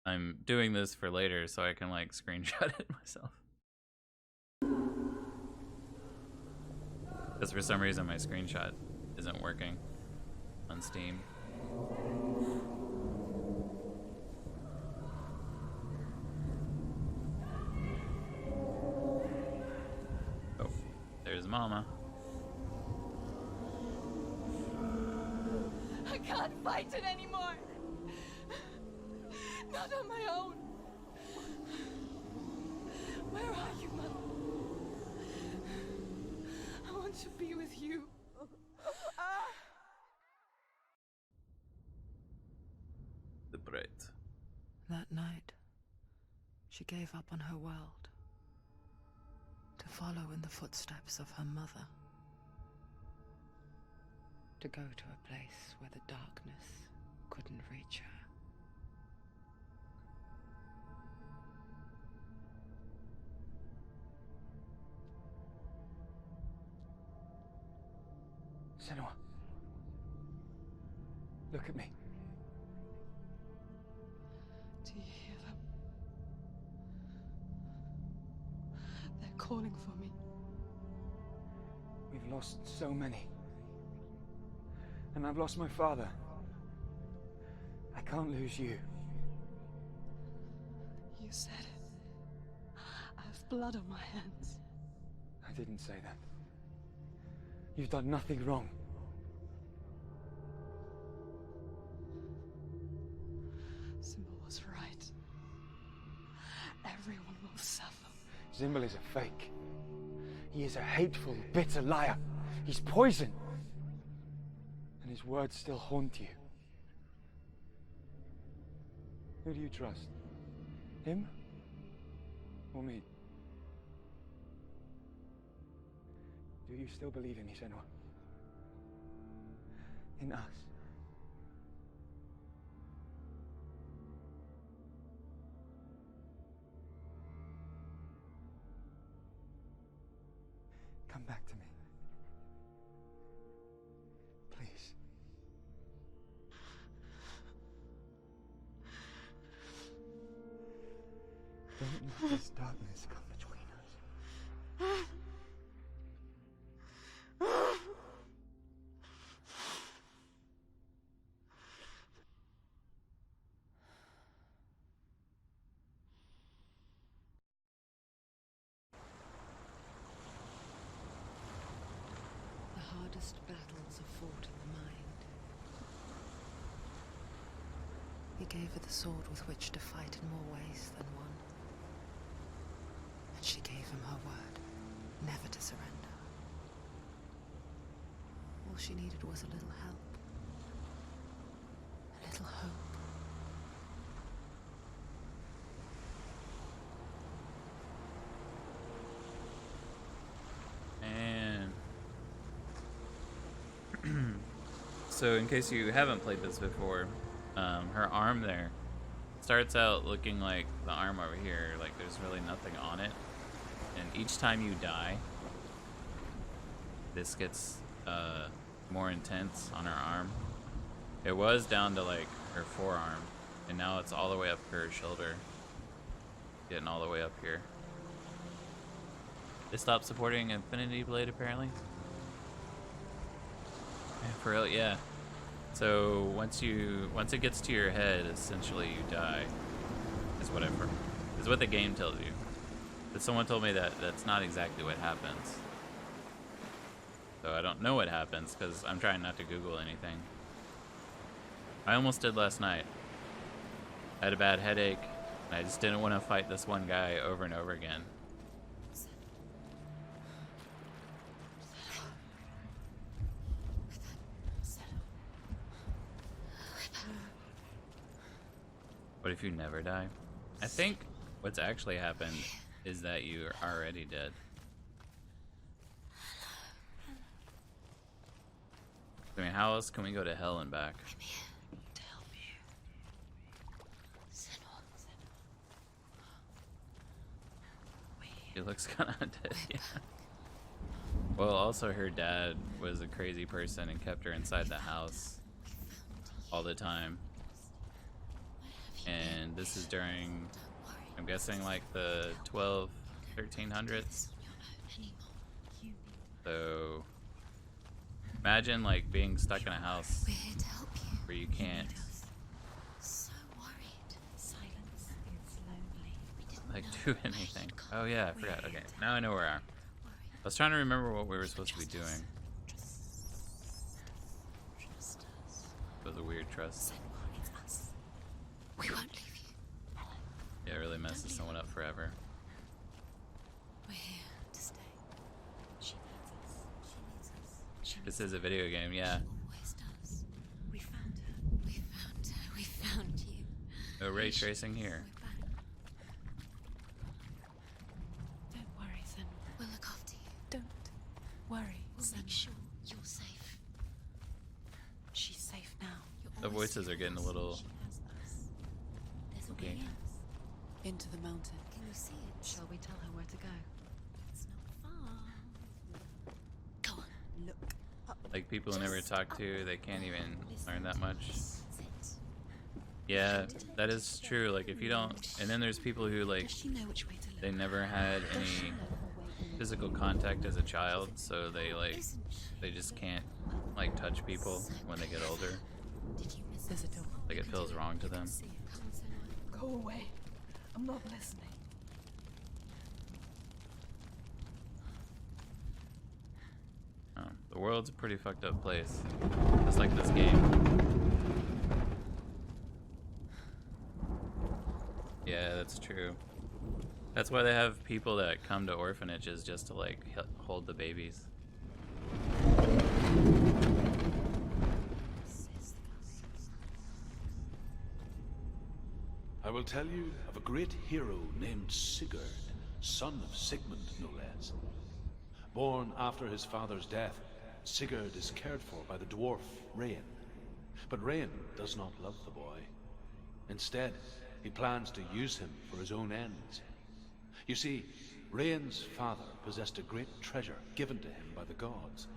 I'm doing this for later so I can like screenshot it myself. Because for some reason my screenshot isn't working on Steam. Oh, there's Mama. I can't fight it anymore. Not on my own. Where are you, Mother? I want to be with you. The Bright. That night, she gave up on her world to follow in the footsteps of her mother. To go to a place where the darkness couldn't reach her. Senua, look at me. Do you hear them? They're calling for me. We've lost so many. And I've lost my father. I can't lose you. You said it. I have blood on my hands. I didn't say that. You've done nothing wrong. Simba was right. Everyone will suffer. Zimbel is a fake. He is a hateful, bitter liar. He's poison. And his words still haunt you. Who do you trust? Him? Or me? Do you still believe in me, Senua? In us? Come back to me. Please. Don't let this darkness come between us. The hardest battles are fought in the mind. He gave her the sword with which to fight in more ways than one. And she gave him her word, never to surrender. All she needed was a little help. A little hope. And so in case you haven't played this before, her arm there starts out looking like the arm over here, like there's really nothing on it. And each time you die, this gets more intense on her arm. It was down to like her forearm, and now it's all the way up her shoulder, getting all the way up here. They stopped supporting Infinity Blade apparently. Yeah, for real, yeah. So once it gets to your head, essentially you die. Is what the game tells you. But someone told me that that's not exactly what happens. So I don't know what happens because I'm trying not to Google anything. I almost did last night. I had a bad headache, and I just didn't want to fight this one guy over and over again. What if you never die? I think what's actually happened is that you're already dead. I mean, how else can we go to hell and back? I'm here to help you. Senua. He looks kind of dead, yeah. Well, also her dad was a crazy person and kept her inside the house all the time. and this is during, I'm guessing, like the 1300s. So imagine like being stuck in a house We're here to help you. where you can't So worried. Silence is lonely. We didn't like know do where anything. you'd gone. Oh yeah, I We're forgot. here Okay, to now I know where I am. worry. I was trying to remember what we were supposed to be Trust us. doing. Trust us. It was a weird trust. Senua, it's us. We won't leave you. Yeah, it really messes someone up forever. We're here to stay. She needs us. She needs us. She This is a video game, yeah. always does. We found her. We found her. We found you. No ray tracing here. We're back. Don't worry, Senua. We'll look after you. Don't worry, We'll make sure you're safe. She's safe now. The voices are getting a little. She has us. There's a Okay. way out. Into the mountain. Can you see it? Shall we tell her where to go? It's not far. Go on. Look up. Like people who never talk to, they can't even learn that much. That's it. Yeah, that is true. Like if you don't, and then there's people who like Does she know which way to look? they never had any physical contact as a child, so they like Isn't she? they just can't like touch people when they get older. Did you miss There's a it? door. Like it feels wrong to them. See it. Come on, Senua. Go away. I'm not listening. The world's a pretty fucked up place, just like this game. Yeah, that's true. That's why they have people that come to orphanages just to like hold the babies. I will tell you of a great hero named Sigurd, son of Sigmund, no less. Born after his father's death, Sigurd is cared for by the dwarf Rain. But Rain does not love the boy. Instead, he plans to use him for his own ends. You see, Rain's father possessed a great treasure given to him by the gods.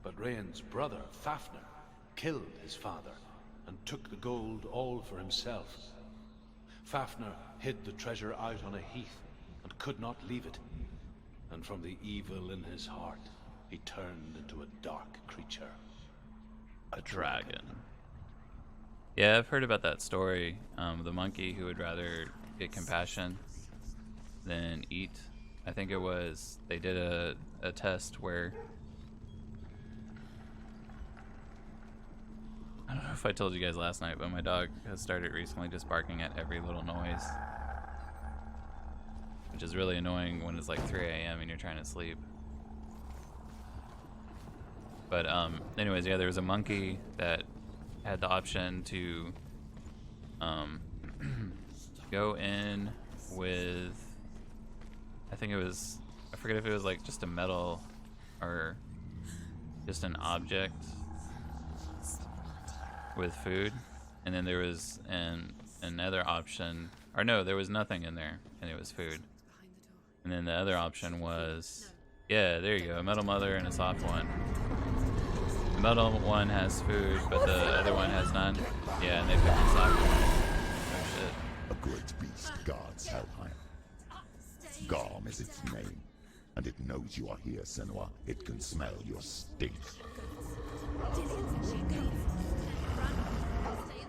But Rain's brother, Fafnir, killed his father and took the gold all for himself. Fafnir hid the treasure out on a heath and could not leave it. And from the evil in his heart, he turned into a dark creature. A dragon. Yeah, I've heard about that story. The monkey who would rather get compassion than eat. I think it was, they did a test where, I don't know if I told you guys last night, but my dog has started recently just barking at every little noise. Which is really annoying when it's like 3 a.m. and you're trying to sleep. But anyways, yeah, there was a monkey that had the option to go in with, I think it was, I forget if it was like just a metal or just an object with food, and then there was another option, or no, there was nothing in there and it was food. And then the other option was, yeah, there you go, a metal mother and a soft one. The metal one has food, but the other one has none. Yeah, and they picked the soft one. Oh shit. A great beast guards Helheim. Garm is its name, and it knows you are here, Senua. It can smell your stink.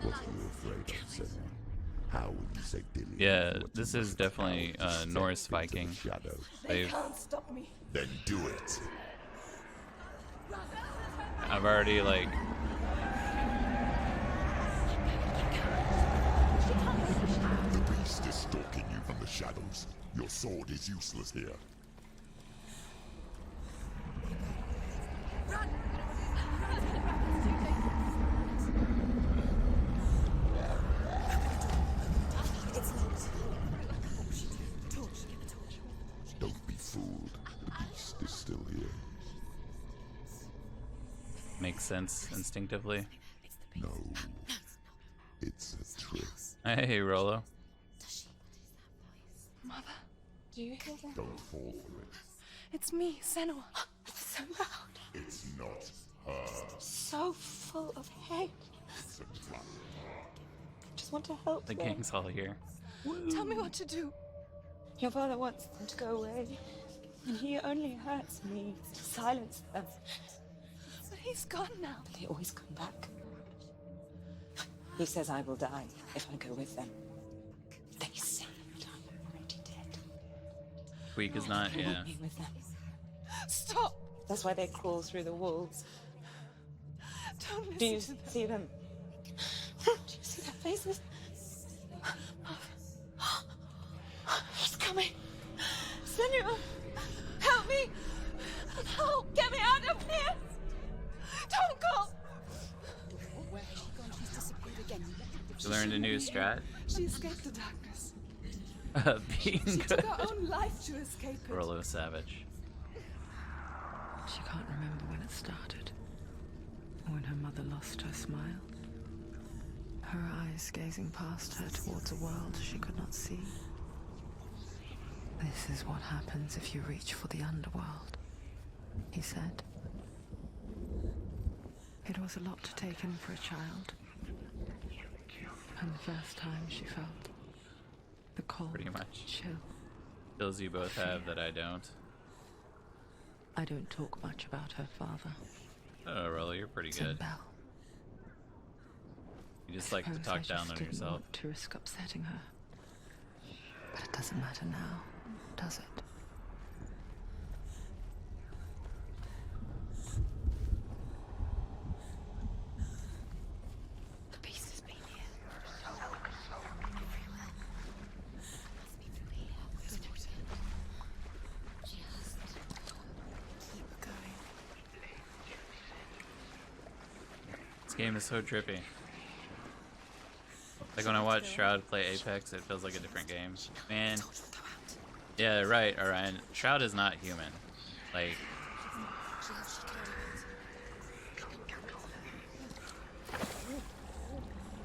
What are you afraid of, Senua? How will you say Dillion? Yeah, this is definitely Norse Into the Viking. shadow. They've, Stop me. Then do it. I've already like, The beast is stalking you from the shadows. Your sword is useless here. Don't be fooled. The beast is still here. makes sense instinctively. No. It's a trick. Hey, Rolo. Mother, do you hear that? Don't fall for it. It's me, Senua. It's so loud. It's not her. So full of hate. It's a trap. just want to help The them. gang's all here. Tell me what to do. Your father wants them to go away. And he only hurts me to silence them. But he's gone now. But they always come back. He says I will die if I go with them. They say that I'm already dead. Tweak is not, They yeah. want me with them. Stop! That's why they crawl through the walls. Don't listen Do you to them. see them? Do you see their faces? He's coming. Senua, help me! Help! Get me out of here! Don't go! You learned a new strat. She escaped the darkness. Being She good. took her own life to escape it. Rolo Savage. She can't remember when it started. When her mother lost her smile. Her eyes gazing past her towards a world she could not see. This is what happens if you reach for the underworld, he said. It was a lot to take in for a child. And the first time she felt the cold Pretty much. chill. Skills you both have that I don't. I don't talk much about her father. Oh, Rolo, you're pretty good. Bell. You just like to Suppose talk I down just on didn't yourself. want to risk upsetting her. But it doesn't matter now, does it? The beast has been here. Keep going. This game is so trippy. Like when I watch Shroud play Apex, it feels like a different game. Man. Yeah, right, Orion. Shroud is not human. Like,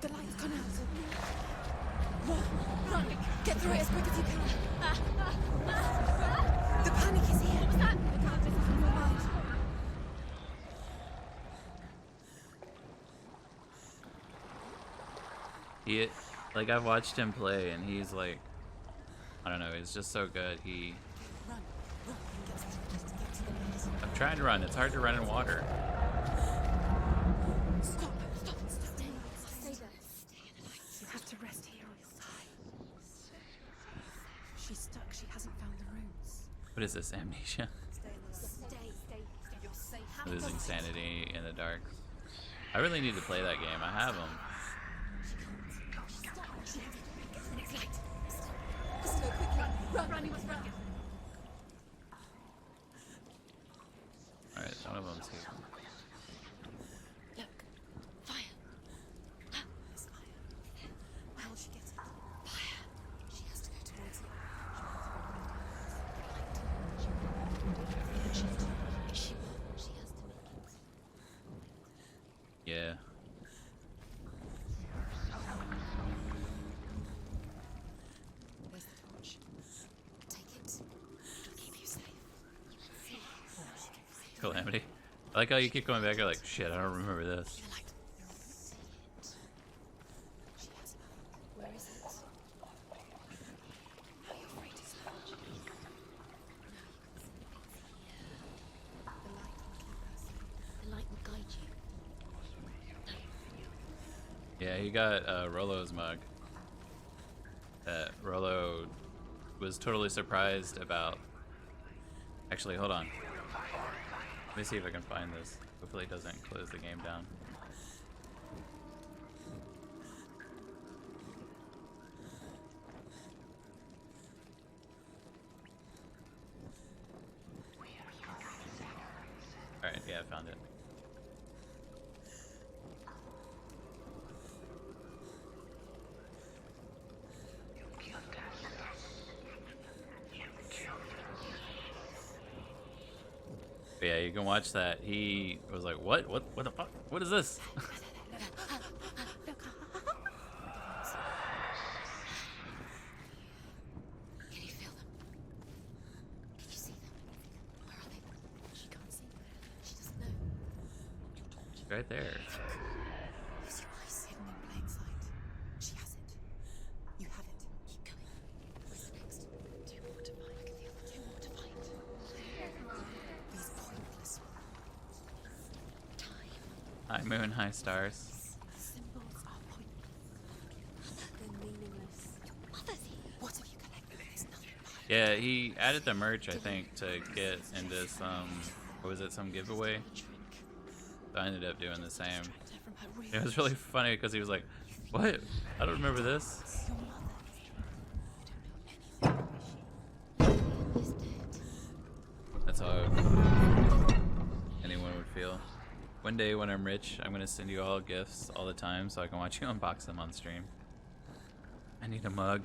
The light's gone out. Run! Get through it as quick as you can. The panic is here. What's that? The countess is in your mind. like I've watched him play and he's like, I don't know, he's just so good. I'm trying to run. It's hard to run in water. Stop. Stay there. You have to rest here on your side. She's stuck. She hasn't found the rooms. What is this, amnesia? Stay. You're safe. Losing sanity in the dark. I really need to play that game. I have them. Next light. Let's go quickly. Run, you must run. Alright, one of them's here. Look. Fire. There's fire. How will she get it? Fire. She has to go towards it. She has to make it. Yeah. Where's the torch? Take it. It'll keep you safe. Calamity. I like how you keep going back. You're like, shit, I don't remember this. The light. See it. She has it. Where is it? Now you're free to search. Now you can see it. The light will keep us safe. The light will guide you. Yeah, he got Rolo's mug. Rolo was totally surprised about. Actually, hold on. Let me see if I can find this. Hopefully it doesn't close the game down. Alright, yeah, I found it. But yeah, you can watch that. He was like, what the fuck? What is this? Can you feel them? Can you see them? Where are they? She can't see. She doesn't know. Your torch. Right there. Use your eyes hidden in plain sight. She has it. High moon, high stars. Symbols are pointless. They're meaningless. Your mother's here. What have you collected? There's nothing behind Yeah, he added the merch, I think, to get into some, what was it, some giveaway? So I ended up doing the same. her from her real It was really funny because he was like, what? I don't remember this. Your mother. You don't know anything. Is dead. That's how anyone would feel. One day when I'm rich, I'm gonna send you all gifts all the time so I can watch you unbox them on stream. I need a mug.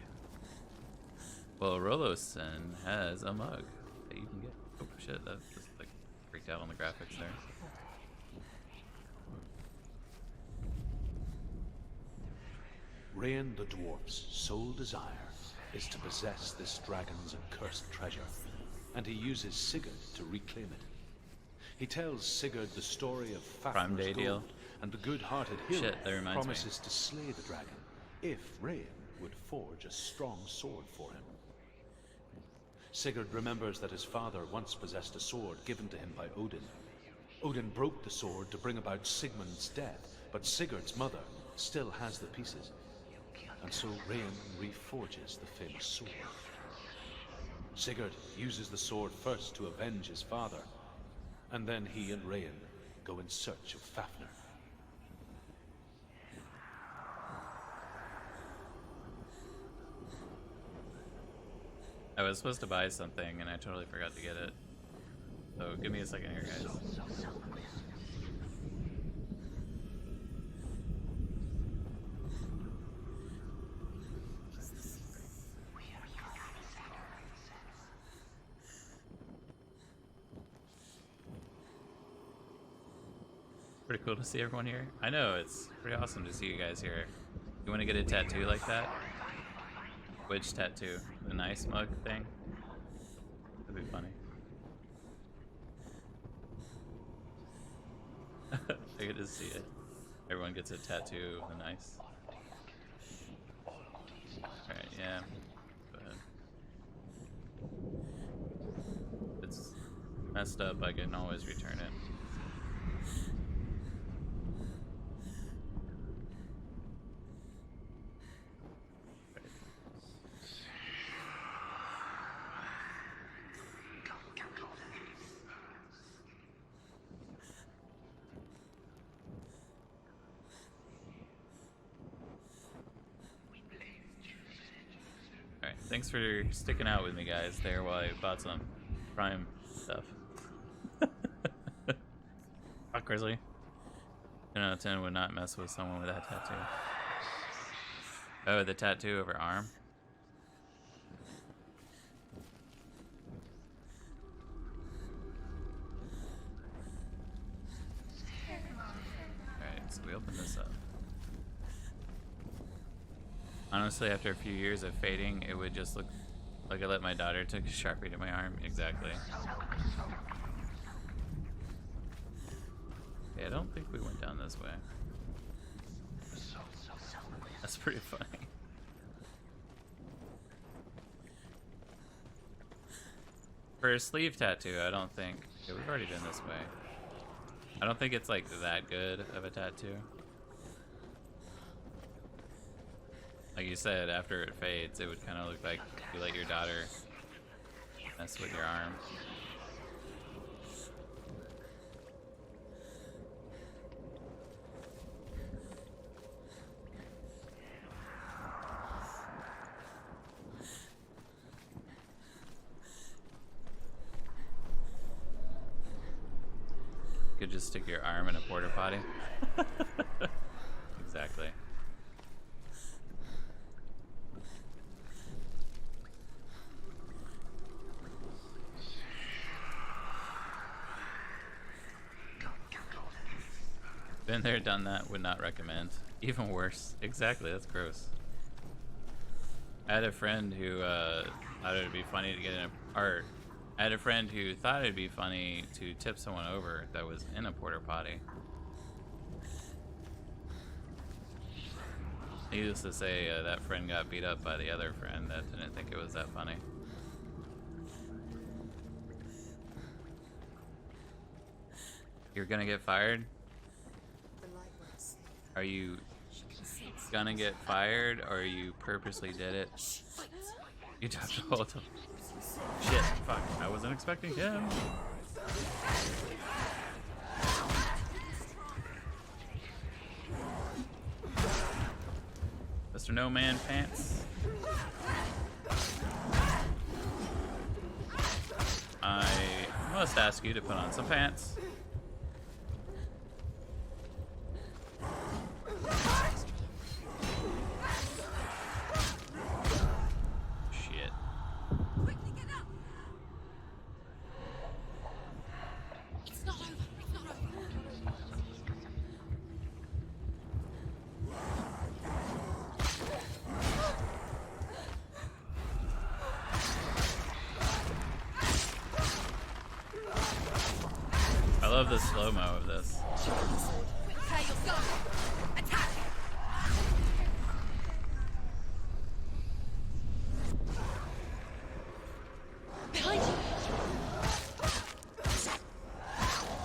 Well, Roloson has a mug that you can get. Oh shit, that just like freaked out on the graphics there. Rain the dwarf's sole desire is to possess this dragon's accursed treasure, and he uses Sigurd to reclaim it. He tells Sigurd the story of Prime Day Fafnir's deal. gold, and the good-hearted hero Shit, that reminds me. promises to slay the dragon if Rain would forge a strong sword for him. Sigurd remembers that his father once possessed a sword given to him by Odin. Odin broke the sword to bring about Sigmund's death, but Sigurd's mother still has the pieces. And so Rain reforges the famous sword. Sigurd uses the sword first to avenge his father, and then he and Rain go in search of Fafnir. I was supposed to buy something and I totally forgot to get it. So give me a second here, guys. Pretty cool to see everyone here. I know, it's pretty awesome to see you guys here. You want to get a tattoo like that? Which tattoo? The nice mug thing? That'd be funny. I get to see it. Everyone gets a tattoo of the nice. Alright, yeah. Go ahead. If it's messed up, I can always return it. Alright, thanks for sticking out with me, guys, there while I bought some Prime stuff. Rock Grizzly. 10 out of 10 would not mess with someone with that tattoo. Oh, the tattoo of her arm? Alright, so we open this up. Honestly, after a few years of fading, it would just look like I let my daughter take a Sharpie to my arm. Exactly. Yeah, I don't think we went down this way. That's pretty funny. For a sleeve tattoo, I don't think... Yeah, we've already been this way. I don't think it's like that good of a tattoo. Like you said, after it fades, it would kind of look like you let your daughter mess with your arm. You could just stick your arm in a porta potty. Exactly. Been there, done that, would not recommend. Even worse. Exactly, that's gross. I had a friend who thought it would be funny to get in a... Or, I had a friend who thought it'd be funny to tip someone over that was in a porta potty. He used to say that friend got beat up by the other friend that didn't think it was that funny. You're gonna get fired? The Are you gonna get fired, or you purposely did it? You touched the whole time. Shit, fuck. I wasn't expecting him. Mr. No Man Pants. I must ask you to put on some pants. Shit. It's not over. It's not over. I love the slow-mo of this. Prepare yourself. Attack! Behind you!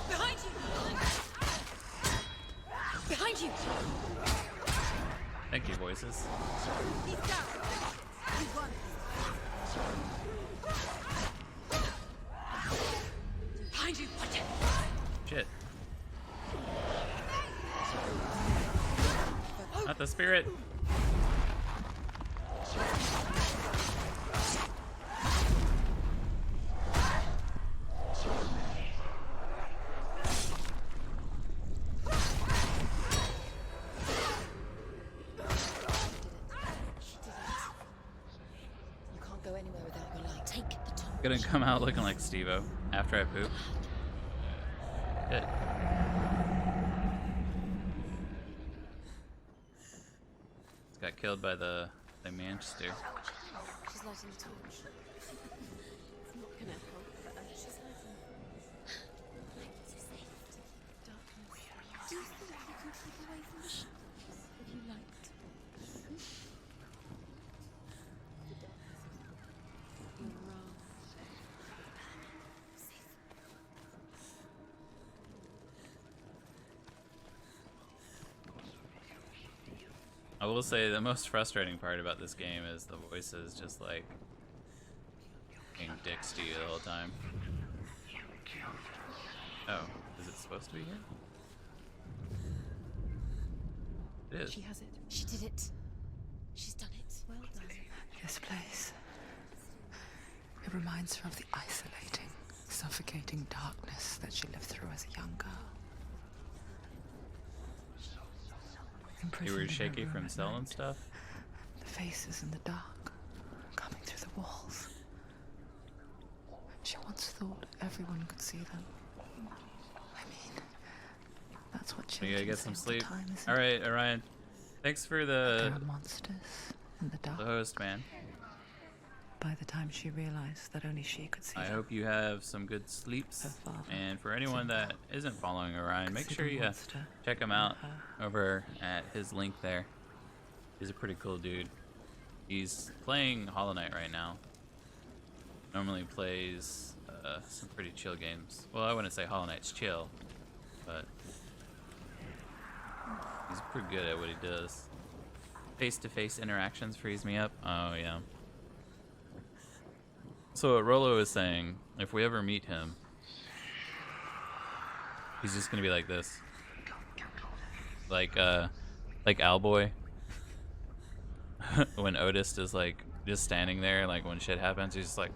Behind you! Behind you! Thank you, voices. He's down! You won! Behind you! Watch it! Shit. Not the spirit. You can't go anywhere without your light. Take the torch. Gonna come out looking like Steve-O after I poop. Shit. Got killed by the Manchester. She's lighting the torch. It's not gonna help, but she's lighting. Light to safety. Darkness. Do you think you can keep away from the shadows if you liked? You're wrong. I will say the most frustrating part about this game is the voices just like being dicks to you the whole time. Oh, is it supposed to be here? It is. She has it. She did it. She's done it. Well done. This place. It reminds her of the isolating, suffocating darkness that she lived through as a young girl. You Imprisoned were in her shaky room from at selling night. stuff? The faces in the dark, coming through the walls. She once thought everyone could see them. I mean, that's what You children gotta get say some all the sleep. time, isn't it? Alright, Orion. Thanks for There the are monsters in the dark. host, man. By the time she realized that only she could see I them, hope you have some good sleeps. Her father, And for anyone that isn't following Orion, make see sure the you monster check him in out her. over at his link there. He's a pretty cool dude. He's playing Hollow Knight right now. Normally plays some pretty chill games. Well, I wouldn't say Hollow Knight's chill, but he's pretty good at what he does. Face-to-face interactions frees me up. Oh, yeah. So what Rolo is saying, if we ever meet him, he's just gonna be like this. Like Owlboy. When Otis is like just standing there, like when shit happens, he's just like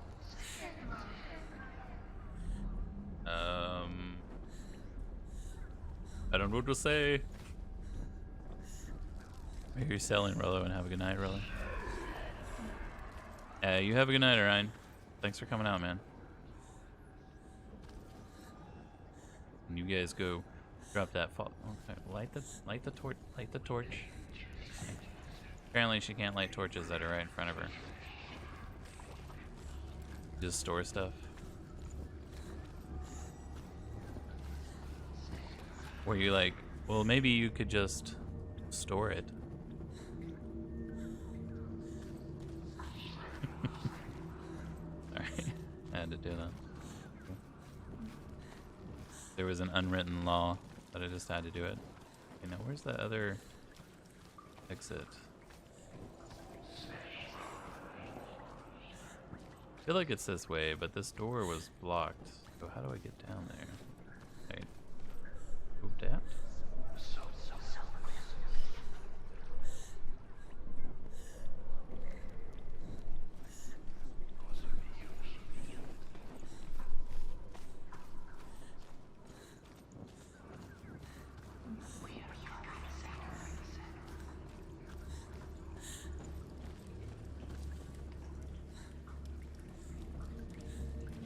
I don't know what to say. Maybe you're selling, Rolo, and have a good night, Rolo. You have a good night, Orion. Thanks for coming out, man. And you guys go drop that fall. Okay, light the torch. Light the torch. Apparently, she can't light torches that are right in front of her. Just store stuff. Where you like, well, maybe you could just store it. Alright, I had to do that. There was an unwritten law that I just had to do it. You know, where's the other exit? I feel like it's this way, but this door was blocked. So how do I get down there? Right. Moved out?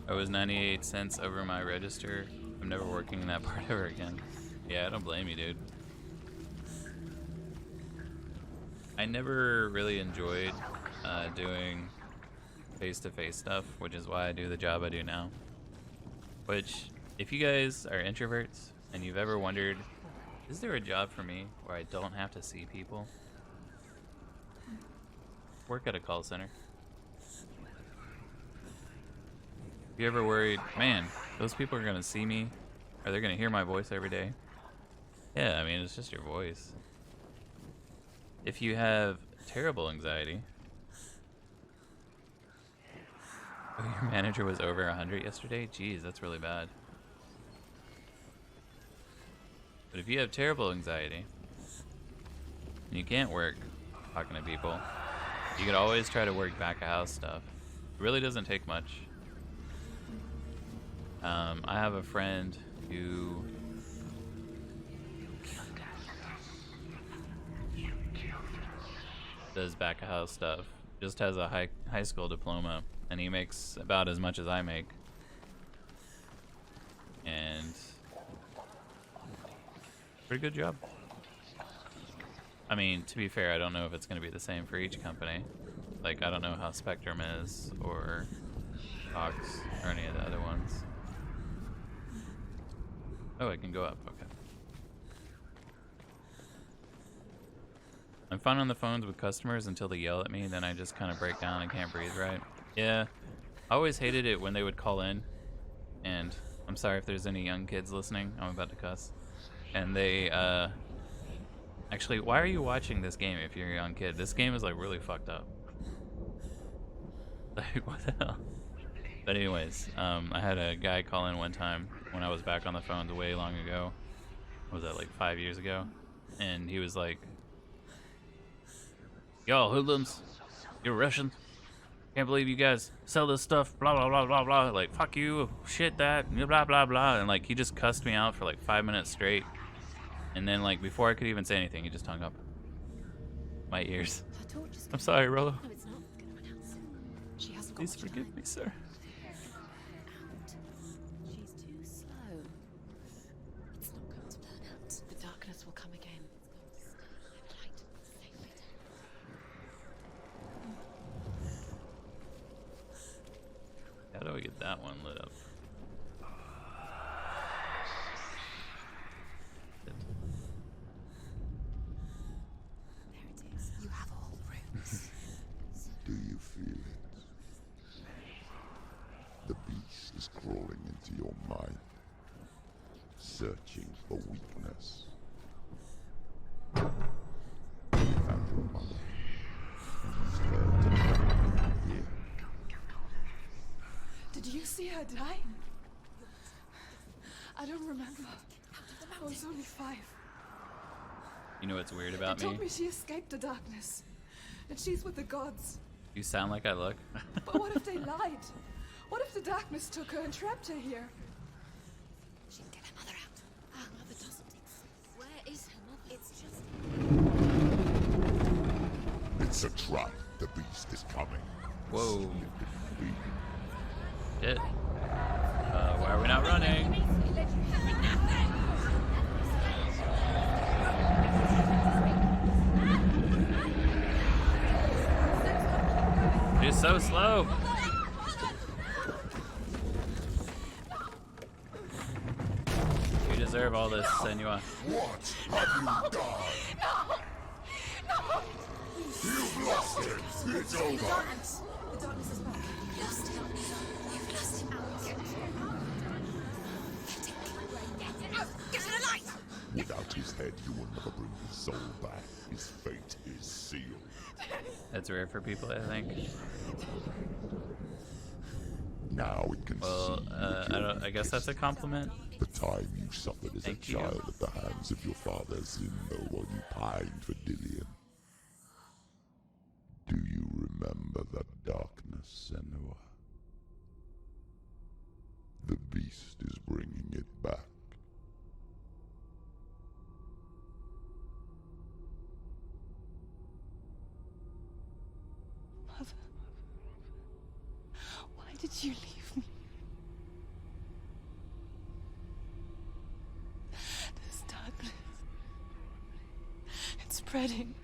I was 98 cents over my register. I'm never working in that part ever again. Yeah, I don't blame you, dude. I never really enjoyed doing face-to-face stuff, which is why I do the job I do now. Which, if you guys are introverts and you've ever wondered, is there a job for me where I don't have to see people? Work at a call center. You ever worried, man, those people are gonna see me? Are they gonna hear my voice every day? Yeah, I mean, it's just your voice. If you have terrible anxiety, oh, your manager was over 100 yesterday? Jeez, that's really bad. But if you have terrible anxiety, and you can't work talking to people, you could always try to work back of house stuff. It really doesn't take much. I have a friend who does back of house stuff, just has a high school diploma, and he makes about as much as I make. And pretty good job. I mean, to be fair, I don't know if it's going to be the same for each company. Like, I don't know how Spectrum is, or Fox, or any of the other ones. Oh, I can go up, okay. I'm fine on the phones with customers until they yell at me, then I just kind of break down and can't breathe right. Yeah, I always hated it when they would call in, and I'm sorry if there's any young kids listening, I'm about to cuss. And they, actually, why are you watching this game if you're a young kid? This game is like really fucked up. Like, what the hell? But anyways, I had a guy call in one time when I was back on the phones way long ago. What was that, like 5 years ago? And he was like, "Y'all hoodlums, you're Russian. Can't believe you guys sell this stuff, blah, blah, blah, blah, blah. Like, fuck you, shit that, blah, blah, blah." And like, he just cussed me out for like 5 minutes straight. And then like, before I could even say anything, he just hung up. My ears. I'm sorry, Rolo. No, it's not gonna announce it. She hasn't got Please much forgive time. me, sir. She's too slow. It's not going to burn out. The darkness will come again. It's going to stay. I'm light. Save it. How do I get that one lit up? There it is. You have all the rooms. Do you feel it? The beast is crawling into your mind, searching for weakness. You found your mother. Used her to come here. Did you see her die? I don't remember. I was only 5. You know what's weird They about told me? me she escaped the darkness. And she's with the gods. You sound like I look. But what if they lied? What if the darkness took her and trapped her here? She can get her mother out. Her mother doesn't exist. Where is her mother? It's just... It's a trap. The beast is coming. Whoa. Shit. Why are we not running? You're so slow. You deserve all this, Senua. What have you done? You've lost it. It's over. The darkness is back. You've lost him. You've lost him. Get it out. Get it out. Get it alive. Without his head, you will never bring his soul back. His fate is sealed. That's rare for people, I think. Now it can Well, I guess that's a compliment. the time you suffered as Thank a you. child at the hands of your father Zimbo while you pined for Dillian. Do you remember that darkness, Senua? The beast is bringing it back. Mother, why did you leave me? This darkness, it's spreading.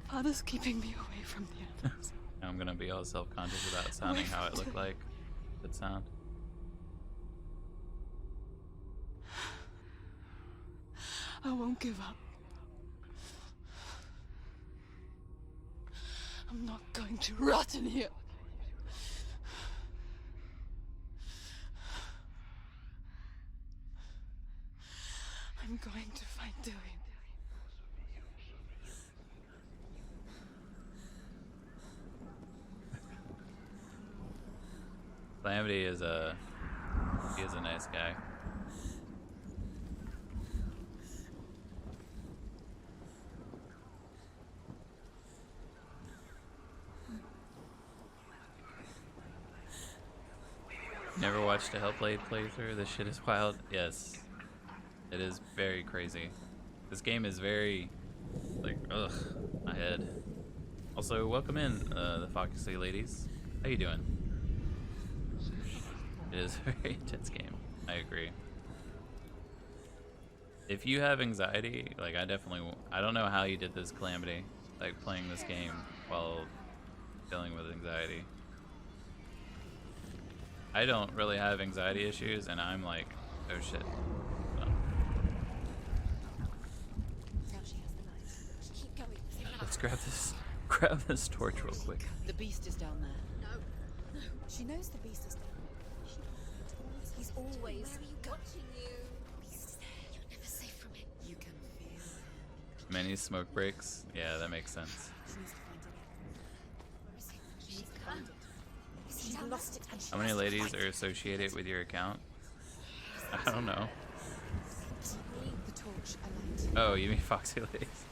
Father's keeping me away from the others. I'm gonna be all self-conscious about sounding how it looked like. Good sound. I won't give up. I'm not going to rot in here. I'm going to find Dillian. Calamity is a nice guy. Never watched a Hellblade playthrough. This shit is wild. Yes, it is very crazy. This game is very, like, ugh, my head. Also, welcome in, the Foxy ladies. How you doing? It is a very intense game. I agree. If you have anxiety, like, I don't know how you did this, Calamity, like, playing this game while dealing with anxiety. I don't really have anxiety issues, and I'm like, oh shit. Now she has the light. Keep going. Let's grab this torch real quick. The beast is down there. No. She knows the beast is there. He's always watching you. Beast is there. You're never safe from him. You can feel it. Many smoke breaks. Yeah, that makes sense. She needs to find it. Where is he? She needs to find it. She's lost it and she How many has to ladies find are it. associated with your account? I don't know. Leave the torch alight. Oh, you mean Foxy ladies?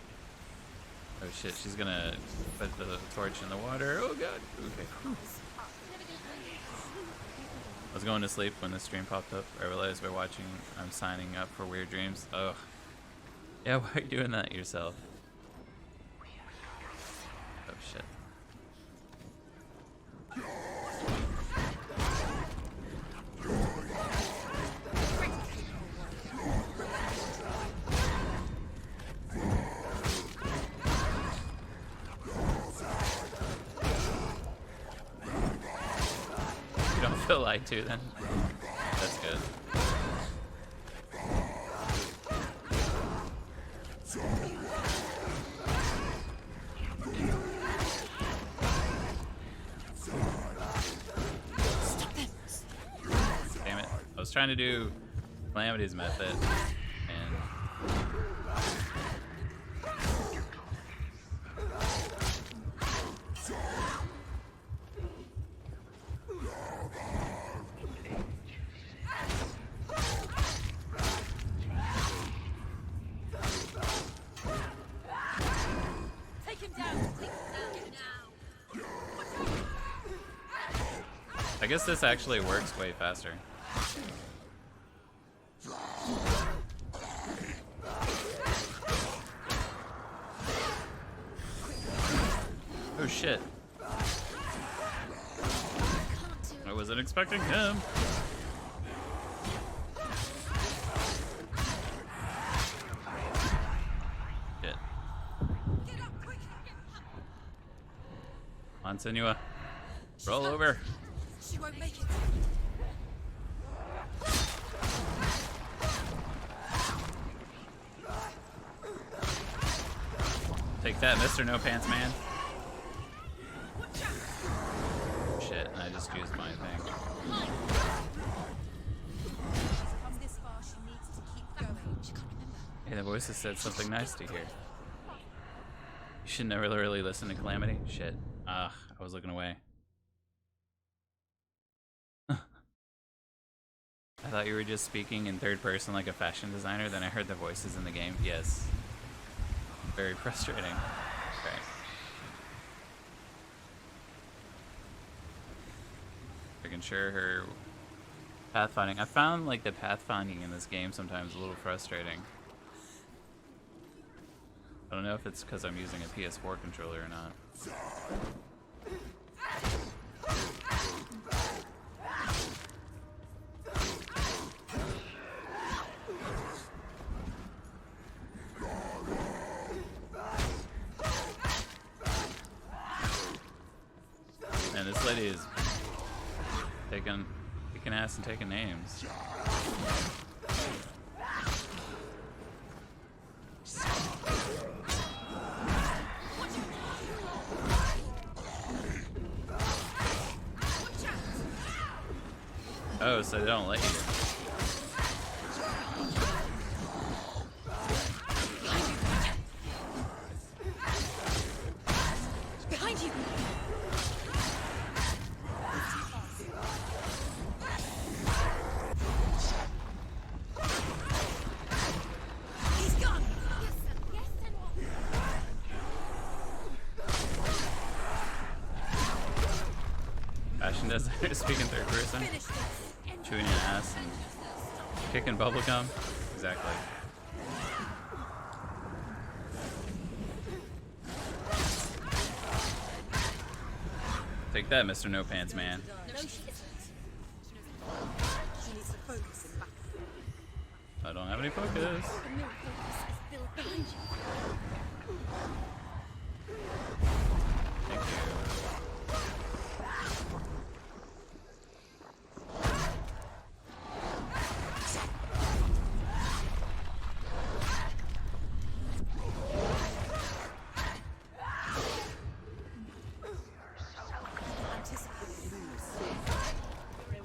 Oh shit, she's gonna put the torch in the water. Oh god. Okay. Whew. I was going to sleep when the stream popped up. I realized by watching I'm signing up for Weird Dreams. Ugh. Yeah, why are you doing that yourself? Oh shit. You don't feel lied to then? That's good. Damn it. I was trying to do Calamity's method, and Take him down. Take him down now. I guess this actually works way faster. Oh shit. I wasn't expecting him. Shit. On Senua. Roll over. She won't make it. Take that, Mr. No Pants Man. Shit, and I just use my thing. Come this far, she needs to keep going. She can't remember. Hey, the voices said something nice to hear. You should never really listen to Calamity. Shit. I was looking away. I thought you were just speaking in third person like a fashion designer, then I heard the voices in the game. Yes. Very frustrating. Okay. Making sure her pathfinding. I found like the pathfinding in this game sometimes a little frustrating. I don't know if it's because I'm using a PS4 controller or not. And this lady is kicking ass and taking names. Oh, so they don't let you. Behind you! He's gone! Yes, sir. Yes, Senua. Fashion designer speaking third person. Finish this. Chewing an ass and kicking bubblegum. Exactly. Take that, Mr. No Pants Man. No, she isn't. She needs to focus and back. I don't have any focus. The mirror focus is still behind you. Thank you.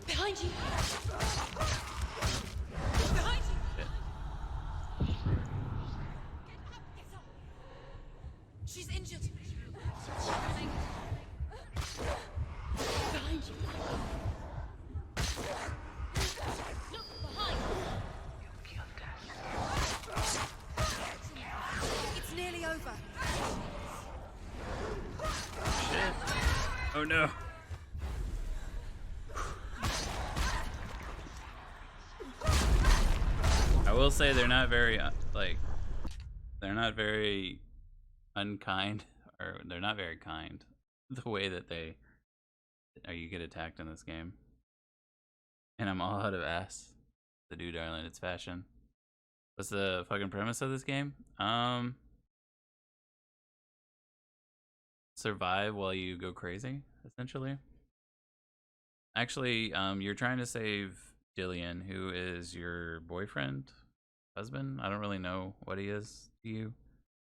Behind you! Behind you! Shit. She's injured! Behind you! Look behind! It's nearly over. Shit. Oh no. I will say they're not very they're not very unkind, or they're not very kind the way that you get attacked in this game. And I'm all out of ass to do, darling. It's fashion. What's the fucking premise of this game? Survive while you go crazy, essentially. Actually, you're trying to save Dillian, who is your boyfriend, husband. I don't really know what he is to you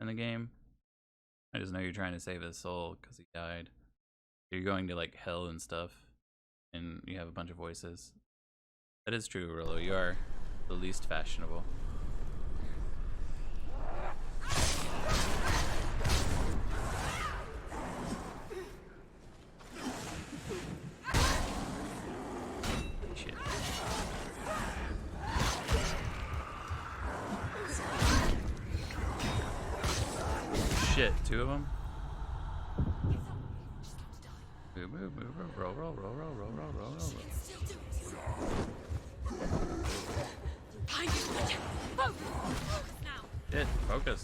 in the game. I just know you're trying to save his soul because he died. You're going to like hell and stuff, and you have a bunch of voices. That is true, Rolo. You are the least fashionable. Shit. Shit, two of them? Move, move, move, roll, roll, roll, roll, roll, roll, roll, roll. Still do it. Behind you! Focus! Focus now! Shit, focus.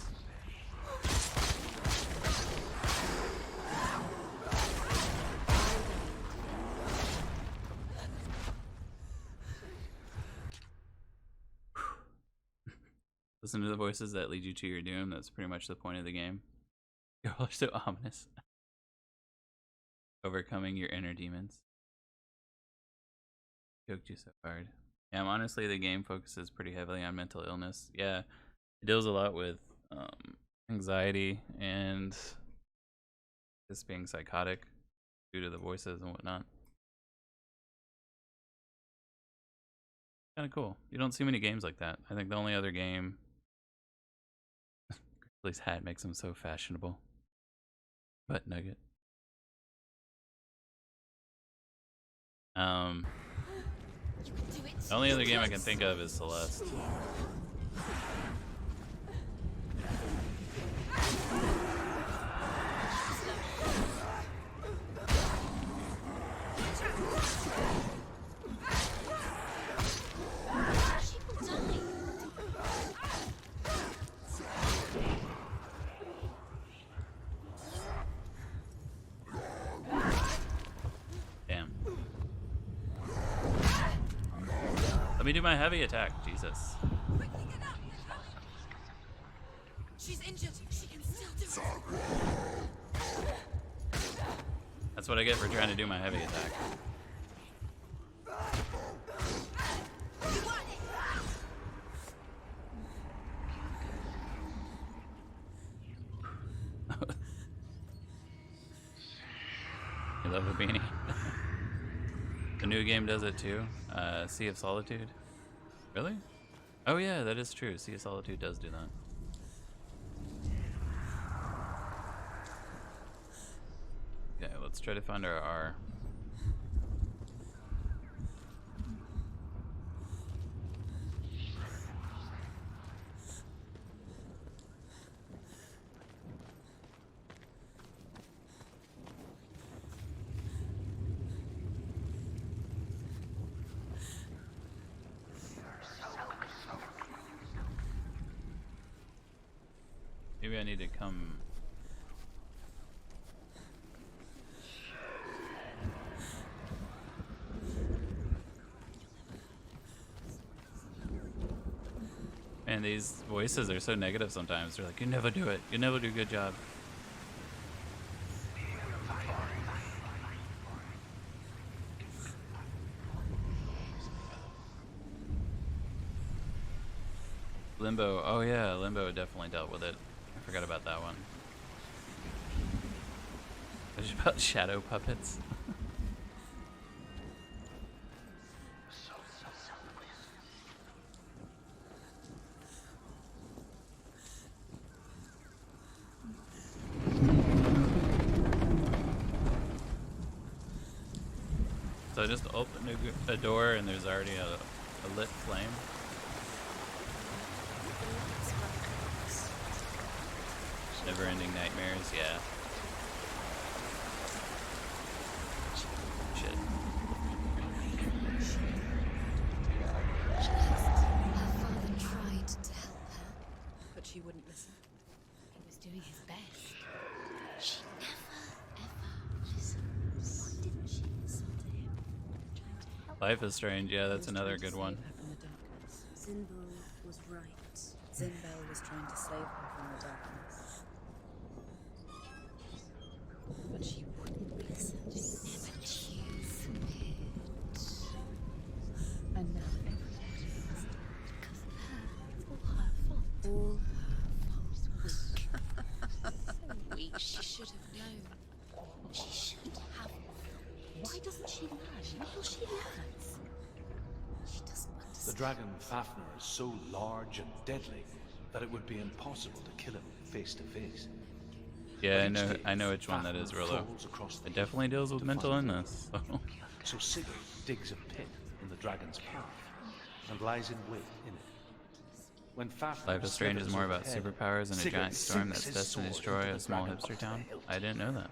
Listen to the voices that lead you to your doom. That's pretty much the point of the game. You're all so ominous. Overcoming your inner demons. Choked you so hard. Yeah, honestly, the game focuses pretty heavily on mental illness. Yeah, it deals a lot with anxiety and just being psychotic due to the voices and whatnot. Kind of cool. You don't see many games like that. I think the only other game Grizzly's hat makes him so fashionable. Butt nugget. The only other game I can think of is Celeste. Damn. Let me do my heavy attack, Jesus. She's injured. She can still do it. That's what I get for trying to do my heavy attack. You love a beanie. The new game does it too. Sea of Solitude. Really? Oh yeah, that is true. Sea of Solitude does do that. Okay, let's try to find our R. Maybe I need to come. Man, these voices are so negative sometimes. They're like, you never do it. You never do a good job. Limbo. Oh yeah, Limbo definitely dealt with it. I forgot about that one. It's about shadow puppets. So I just opened a door and there's already a lit flame. Never-ending nightmares, yeah. Shit. Her father tried to help her, But she wouldn't listen. he was doing his best. She never, ever listens. Why didn't she listen to him? Trying to help. Life is Strange, yeah, that's another good one. Save her from the darkness. Zinbel was right. Zinbel was trying to save her from the darkness. But she wouldn't listen. Never choose it. And now everything Because of her. It's all her fault. All So weak. She should have known. She should have. Why doesn't she learn? Will she learns? She doesn't The understand. dragon Fafnir is so large and deadly that it would be impossible to kill him face to face. Yeah, But each day, I know which one that is, Fafnir Rolo. crawls across the It definitely heath deals with to mental find illness. So. So Sigurd digs a pit in the dragon's path and lies in wait in it. When Fafnir Life is Strange is slithers more about overhead, superpowers and a Sigurd giant storm sinks that's his destined to sword destroy into a the small dragon hipster by the town. hilt. I didn't know that.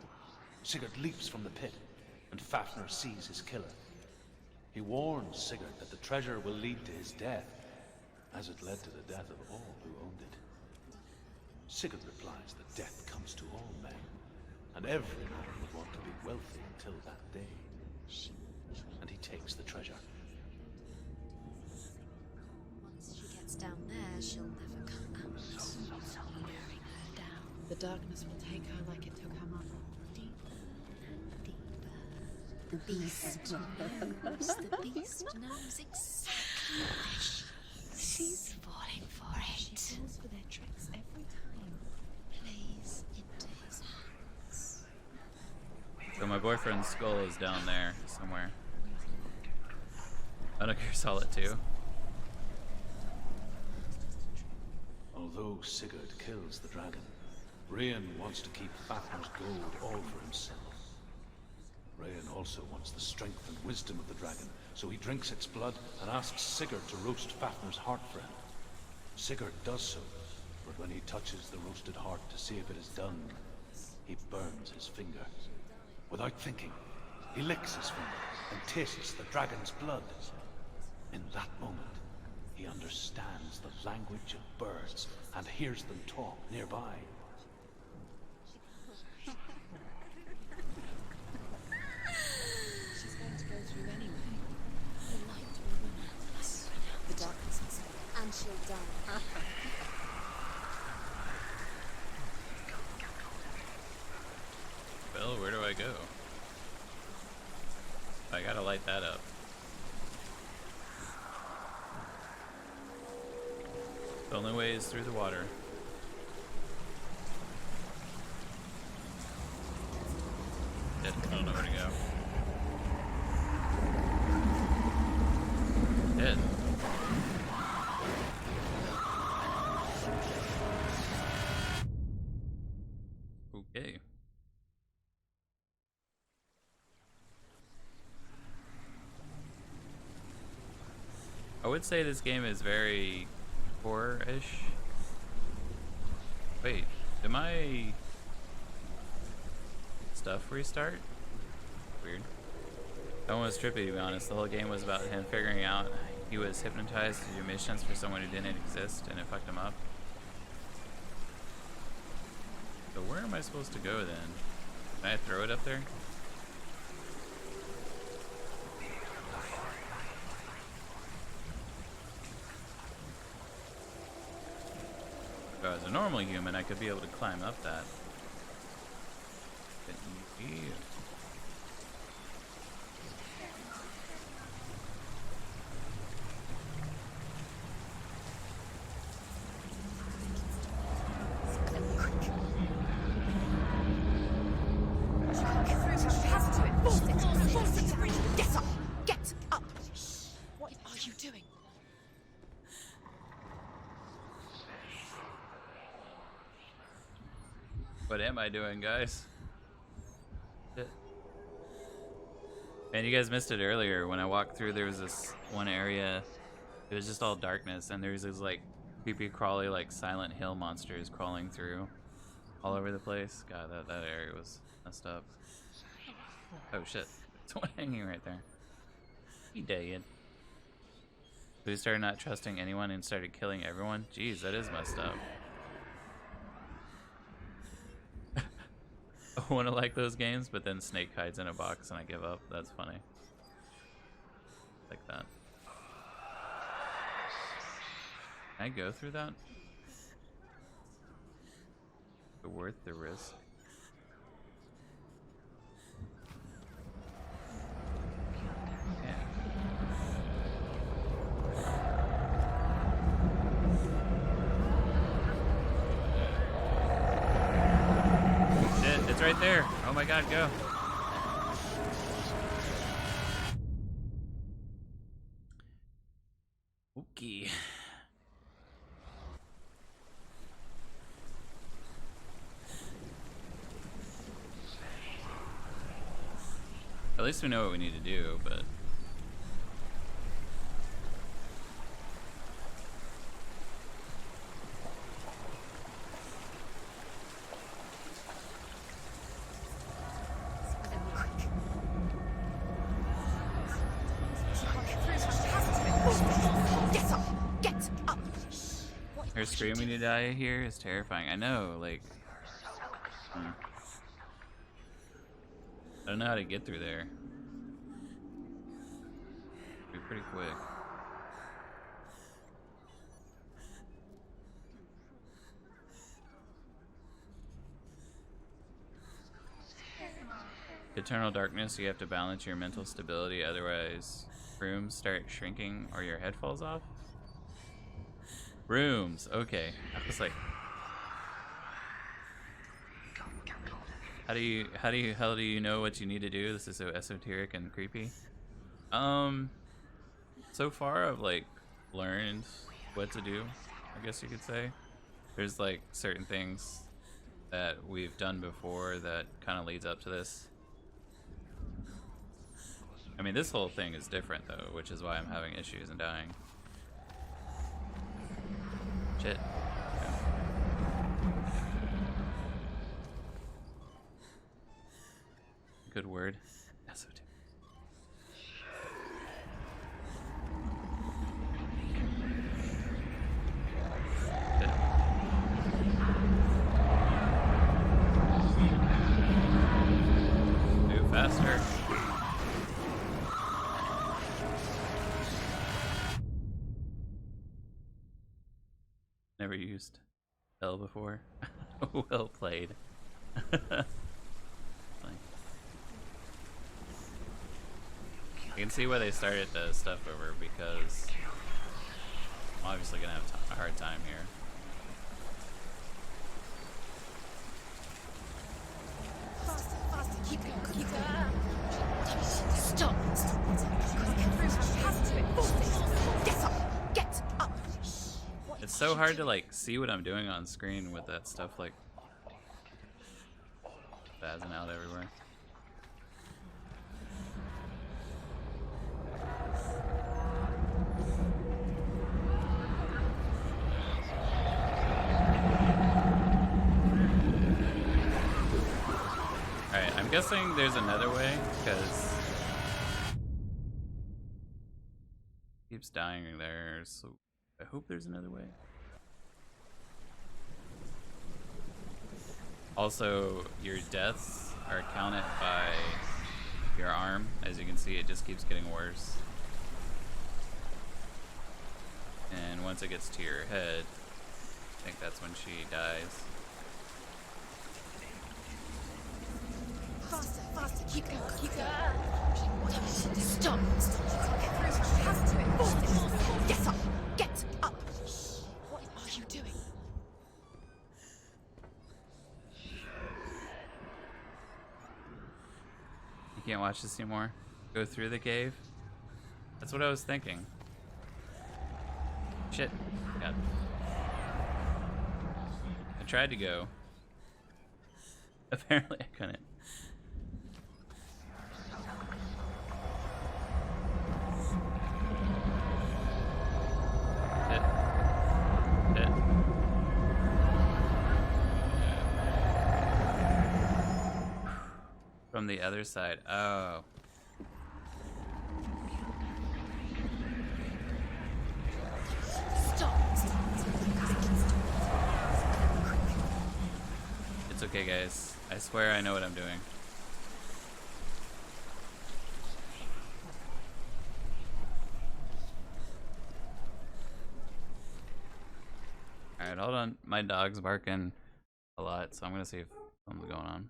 Sigurd leaps from the pit, and Fafnir sees his killer. He warns Sigurd that the treasure will lead to his death, as it led to the death of all who owned it. Sigurd replies that death comes to all men, and every man would want to be wealthy until that day. And he takes the treasure. Once she gets down there, she'll never come out. Wearing her down the darkness will take her like it took her mother. deeper and deeper. The beast knows. The beast knows exactly where she is. She's falling for it. She falls for their tricks every time. Plays into his hands. So my boyfriend's skull is down there somewhere. Metal Gear Solid 2. Although Sigurd kills the dragon, Rain wants to keep Fafnir's gold all for himself. Rain also wants the strength and wisdom of the dragon, so he drinks its blood and asks Sigurd to roast Fafnir's heart for him. Sigurd does so, but when he touches the roasted heart to see if it is done, he burns his finger. Without thinking, he licks his finger and tastes the dragon's blood. In that moment, he understands the language of birds and hears them talk nearby. She's going to go through anyway. The light will win out. The darkness will stay, and she'll die. Well, where do I go? I gotta light that up. The only way is through the water. Shit, I don't know where to go. Dead. Okay. I would say this game is very horror-ish. Wait, did my stuff restart? Weird. That one was trippy, to be honest. The whole game was about him figuring out he was hypnotized to do missions for someone who didn't exist, and it fucked him up. So where am I supposed to go then? Can I throw it up there? If I was a normal human, I could be able to climb up that. But easy. Get up! Get up! What are you doing? What am I doing, guys? Shit. Man, you guys missed it earlier. When I walked through, there was this one area. It was just all darkness, and there was these like creepy, crawly, like Silent Hill monsters crawling through all over the place. God, that area was messed up. Oh shit! There's one hanging right there. He dead. We started not trusting anyone and started killing everyone. Jeez, that is messed up. I want to like those games, but then Snake hides in a box and I give up. That's funny. Like that. Can I go through that? Is it worth the risk? Yeah. Shit, it's right there. Oh my god, go. Okay. At least we know what we need to do, but Get up! Get up! her screaming to die here is terrifying. I know, like I don't know how to get through there. Be pretty quick. Eternal darkness, you have to balance your mental stability, otherwise rooms start shrinking or your head falls off. Rooms, okay. I was like, how do you know what you need to do? This is so esoteric and creepy. So far I've like learned what to do, I guess you could say. There's like certain things that we've done before that kind of leads up to this. I mean, this whole thing is different though, which is why I'm having issues and dying. Shit. Okay. Good word. That's so too. Move faster. Never used L before. Well played. I can see why they started the stuff over because I'm obviously gonna have a hard time here. Faster, faster, keep going, keep going. Stop, stop. Has to it. Get up, get up. It's so hard to like see what I'm doing on screen with that stuff like spazzing out everywhere. Alright, I'm guessing there's another way, because it keeps dying there, so I hope there's another way. Also, your deaths are counted by your arm. As you can see, it just keeps getting worse. And once it gets to your head, I think that's when she dies. Faster, faster, keep going, keep going. Stop, stop. Has to it. Get up, get up. What are you doing? You can't watch this anymore? Go through the cave? That's what I was thinking. Shit. God. I tried to go. Apparently I couldn't. Hit. Hit. From the other side. Oh. Stop, It's okay, guys. I swear I know what I'm doing. Alright, hold on. My dog's barking a lot, so I'm gonna see if something's going on.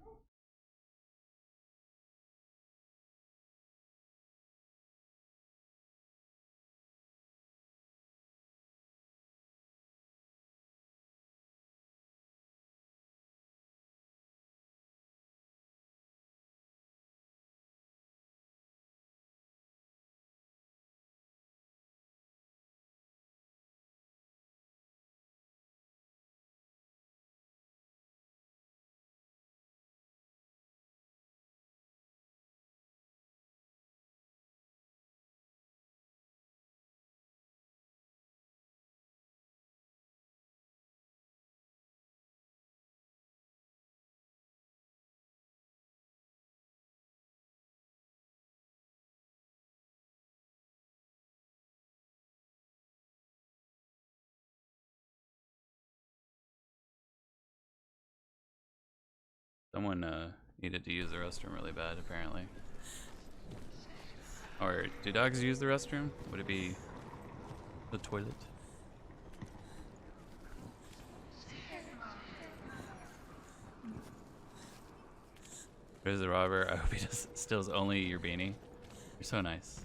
Someone needed to use the restroom really bad, apparently. Or do dogs use the restroom? Would it be the toilet? There's the robber. I hope he just steals only your beanie. You're so nice.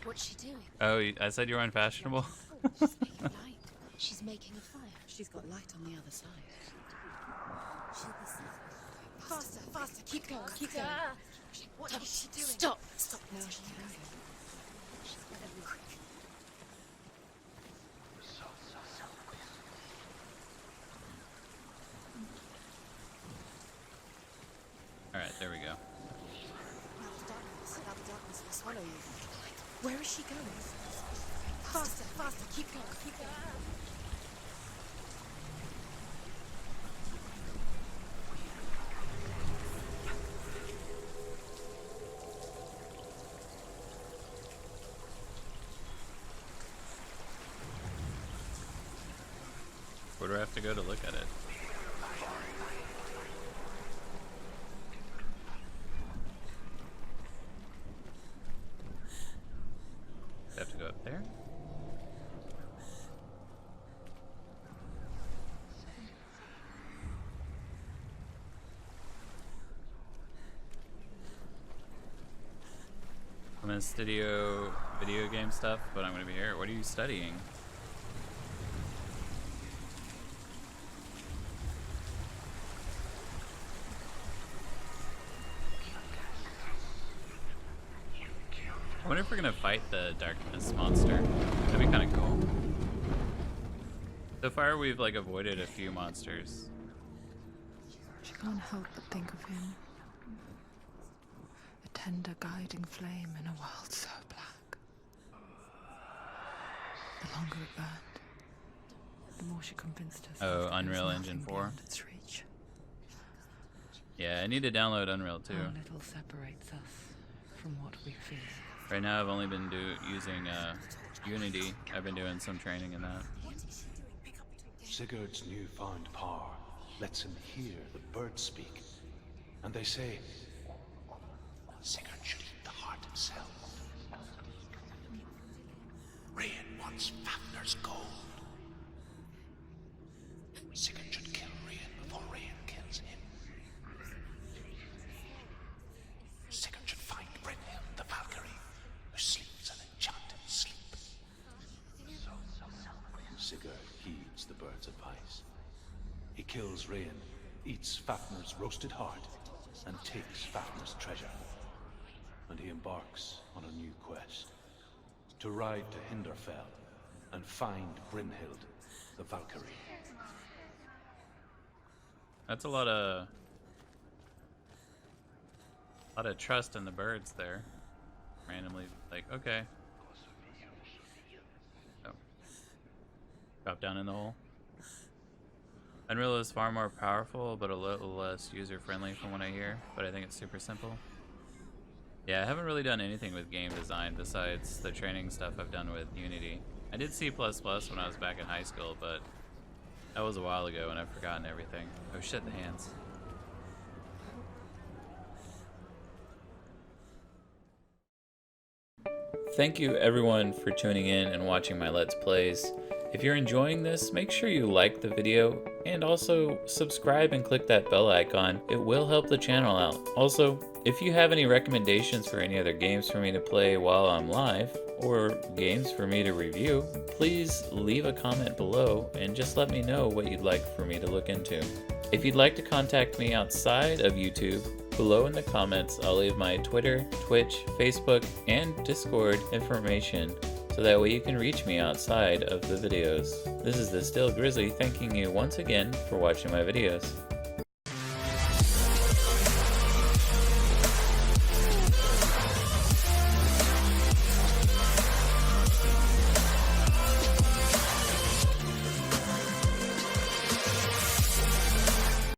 What's she doing? Oh, I said you were unfashionable? She's making light. She's making a fire. She's got light on the other side. She'll be safe. Faster, faster, keep going, keep going. What is she doing? Stop, stop now. There we go. Now the darkness will swallow you. Where is she going? Faster, faster, keep going, keep going. Where do I have to go to look at it? I have to go up there? I'm gonna studio video game stuff, but I'm gonna be here. What are you studying? I wonder if we're gonna fight the darkness monster. That'd be kind of cool. So far, we've like avoided a few monsters. She can't help but think of him. A tender guiding flame in a world so black. The longer it burned, the more she convinced herself. Oh, that there was Unreal nothing Engine 4. beyond its reach. Yeah, I need to download Unreal too. How little separates us from what we fear. Right now, I've only been using Unity. I've been doing some training in that. Sigurd's newfound power lets him hear the birds speak. And they say, Sigurd should eat the heart himself. Rian wants Fafnir's gold. Sigurd should kill Rian before Rian kills him. Sigurd should find Brynhild the Valkyrie, who sleeps an enchanted sleep. Sigurd heeds the bird's advice. He kills Rian, eats Fafnir's roasted heart, and takes Fafnir's treasure. And he embarks on a new quest. To ride to Hinderfell and find Brynhild the Valkyrie. That's a lot of trust in the birds there. Randomly, like, okay. Oh. Drop down in the hole. Unreal is far more powerful, but a little less user-friendly from what I hear, but I think it's super simple. Yeah, I haven't really done anything with game design besides the training stuff I've done with Unity. I did C++ when I was back in high school, but that was a while ago and I've forgotten everything. Oh shit, the hands. Thank you everyone for tuning in and watching my Let's Plays. If you're enjoying this, make sure you like the video and also subscribe and click that bell icon. It will help the channel out. Also, if you have any recommendations for any other games for me to play while I'm live, or games for me to review, please leave a comment below and just let me know what you'd like for me to look into. If you'd like to contact me outside of YouTube, below in the comments I'll leave my Twitter, Twitch, Facebook, and Discord information so that way you can reach me outside of the videos. This is the Still Grizzly thanking you once again for watching my videos.